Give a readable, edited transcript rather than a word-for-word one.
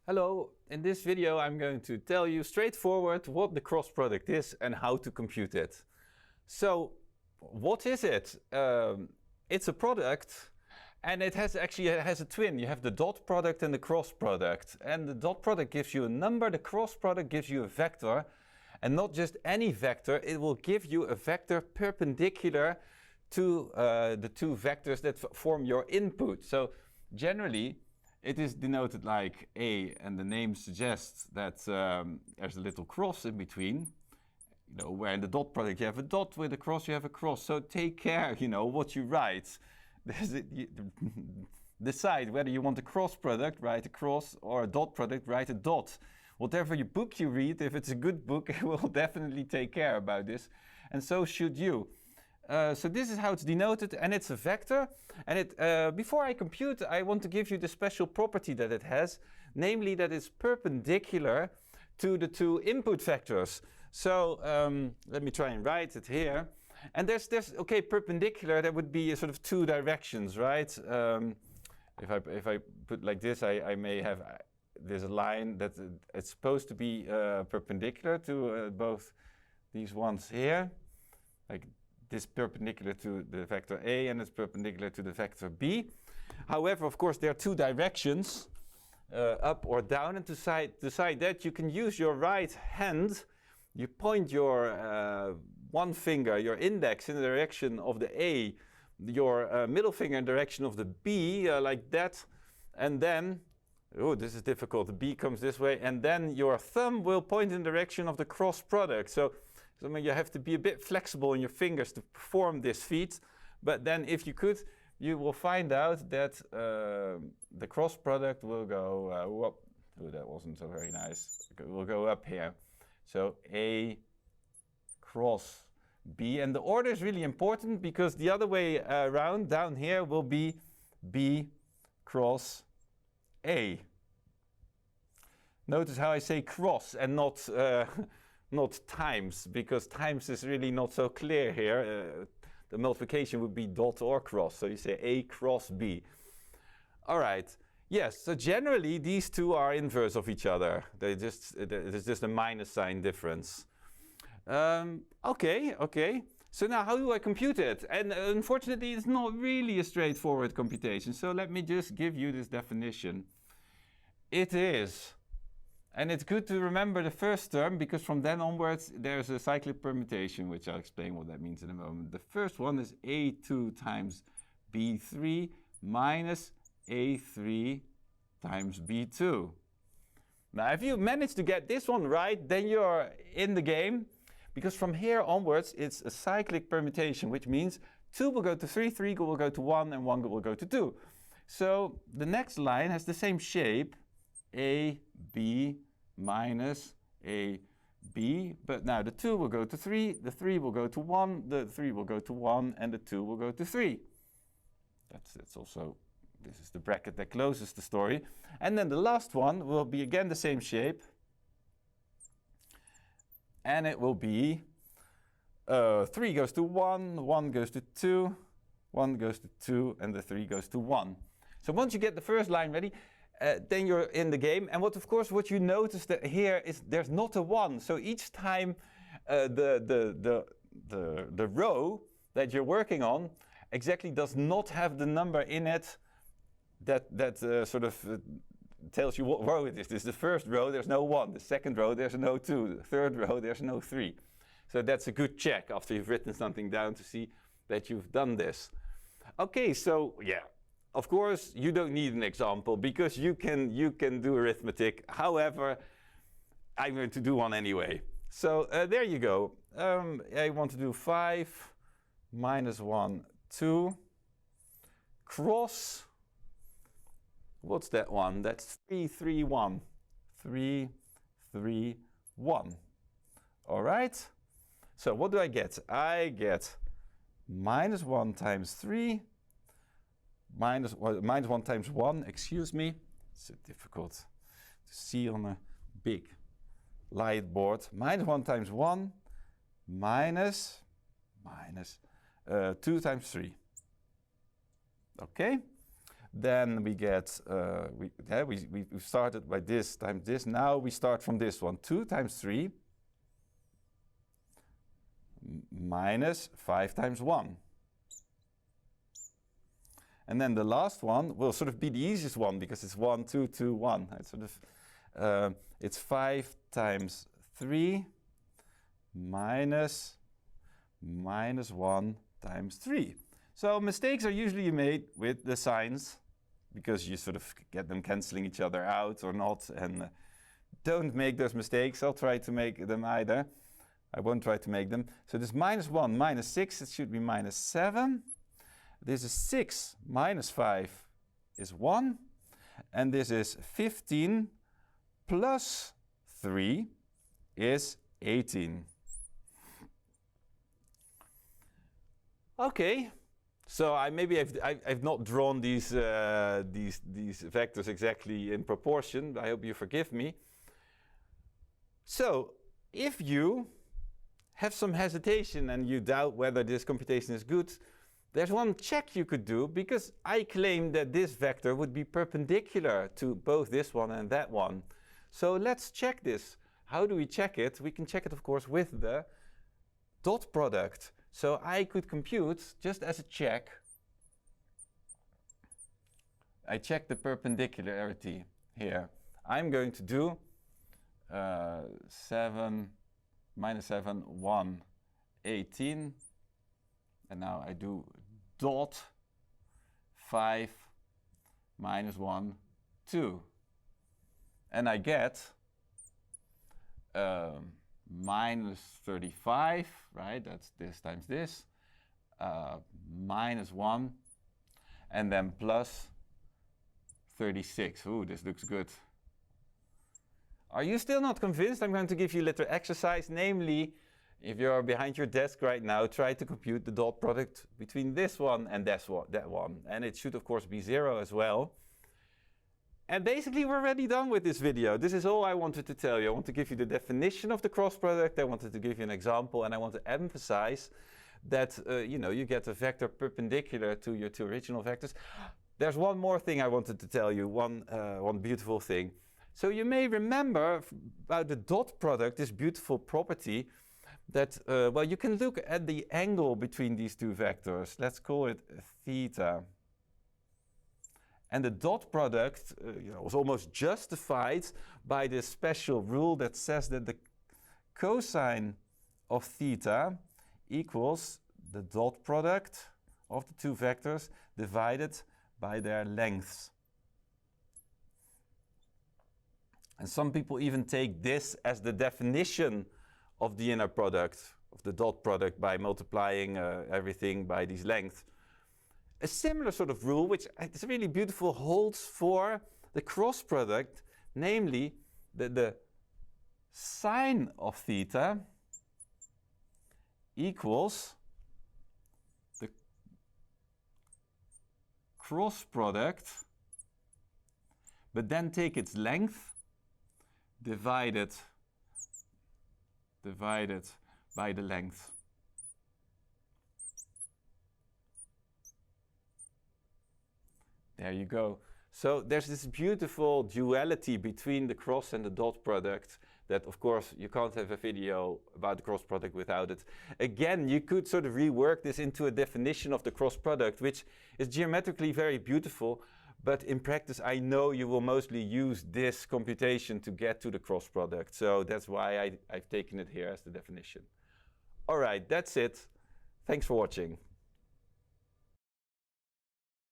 Hello, in this video I'm going to tell you straightforward what the cross product is and how to compute it. So, what is it? It's a product and it has a twin. You have the dot product and the cross product. And the dot product gives you a number, the cross product gives you a vector. And not just any vector, it will give you a vector perpendicular to the two vectors that form your input. So, generally, it is denoted like A, and the name suggests that there's a little cross in between. You know, where in the dot product you have a dot, with a cross you have a cross. So take care, you know, what you write. Decide whether you want a cross product, write a cross, or a dot product, write a dot. Whatever book you read, if it's a good book, it will definitely take care about this. And so should you. So this is how it's denoted, and it's a vector. And before I compute, I want to give you the special property that it has, namely that it's perpendicular to the two input vectors. So let me try and write it here. And there's perpendicular, that would be a sort of two directions, right? If I put like this, I may have there's a line that it's supposed to be perpendicular to both these ones here, like this perpendicular to the vector A and it's perpendicular to the vector B. However, of course, there are two directions, up or down, and to decide that, you can use your right hand. You point your one finger, your index, in the direction of the A, your middle finger in the direction of the B, like that, and then, oh, this is difficult, the B comes this way, and then your thumb will point in the direction of the cross product. So I mean, you have to be a bit flexible in your fingers to perform this feat, but then if you could, you will find out that the cross product will go up. Oh, that wasn't so very nice. It will go up here. So A cross B, and the order is really important because the other way around down here will be B cross A. Notice how I say cross and not not times, because times is really not so clear here. The multiplication would be dot or cross, so you say A cross B. All right, yes, so generally these two are inverse of each other. There's just a minus sign difference. Okay. So now how do I compute it? And unfortunately, it's not really a straightforward computation. So let me just give you this definition. It is. And it's good to remember the first term, because from then onwards there's a cyclic permutation, which I'll explain what that means in a moment. The first one is A2 times B3 minus A3 times B2. Now, if you manage to get this one right, then you're in the game, because from here onwards it's a cyclic permutation, which means 2 will go to 3, 3 will go to 1, and 1 will go to 2. So the next line has the same shape, A, B minus A, B, but now the 2 will go to 3, the 3 will go to 1, the 3 will go to 1, and the 2 will go to 3. That's also, this is the bracket that closes the story. And then the last one will be again the same shape, and it will be 3 goes to 1, 1 goes to 2, 1 goes to 2, and the 3 goes to 1. So once you get the first line ready, then you're in the game. And what you notice that here is there's not a 1. So each time the row that you're working on exactly does not have the number in it that sort of tells you what row it is. This is the first row, there's no 1. The second row, there's no 2. The third row, there's no 3. So that's a good check after you've written something down to see that you've done this. Okay, so yeah. Of course, you don't need an example because you can do arithmetic. However, I'm going to do one anyway. So there you go. I want to do 5 minus 1, 2. Cross. What's that one? That's 3, 3, 1. 3, 3, 1. All right. So what do I get? I get minus 1 times 3. Minus 1 times 1, excuse me. It's difficult to see on a big light board. Minus 1 times 1 minus 2 times 3. Okay? Then we get, we started by this times this. Now we start from this one. 2 times 3 minus 5 times 1. And then the last one will sort of be the easiest one because it's 1, 2, 2, 1. It's sort of, it's 5 times 3 minus 1 times 3. So mistakes are usually made with the signs because you sort of get them cancelling each other out or not. And don't make those mistakes. I'll try to make them either. I won't try to make them. So this minus 1 minus 6, it should be minus 7. This is 6 minus 5 is 1. And this is 15 plus 3 is 18. Okay. So I've not drawn these vectors exactly in proportion. I hope you forgive me. So if you have some hesitation and you doubt whether this computation is good, there's one check you could do, because I claim that this vector would be perpendicular to both this one and that one. So let's check this. How do we check it? We can check it, of course, with the dot product. So I could compute, just as a check, I check the perpendicularity here. I'm going to do 7 minus 7, 1, 18. And now I do dot 5 minus 1, 2. And I get minus 35, right? That's this times this, minus 1, and then plus 36. Ooh, this looks good. Are you still not convinced? I'm going to give you a little exercise, namely, if you're behind your desk right now, try to compute the dot product between this one and that one. And it should, of course, be 0 as well. And basically, we're already done with this video. This is all I wanted to tell you. I want to give you the definition of the cross product. I wanted to give you an example, and I want to emphasize that you get a vector perpendicular to your two original vectors. There's one more thing I wanted to tell you, one beautiful thing. So you may remember about the dot product, this beautiful property that, well, you can look at the angle between these two vectors. Let's call it theta. And the dot product was almost justified by this special rule that says that the cosine of theta equals the dot product of the two vectors divided by their lengths. And some people even take this as the definition of the inner product, of the dot product, by multiplying everything by these lengths. A similar sort of rule, which is really beautiful, holds for the cross product, namely that the sine of theta equals the cross product, but then take its length divided by the length. There you go. So there's this beautiful duality between the cross and the dot product that, of course, you can't have a video about the cross product without it. Again, you could sort of rework this into a definition of the cross product, which is geometrically very beautiful, but in practice, I know you will mostly use this computation to get to the cross product. So that's why I've taken it here as the definition. All right, that's it. Thanks for watching.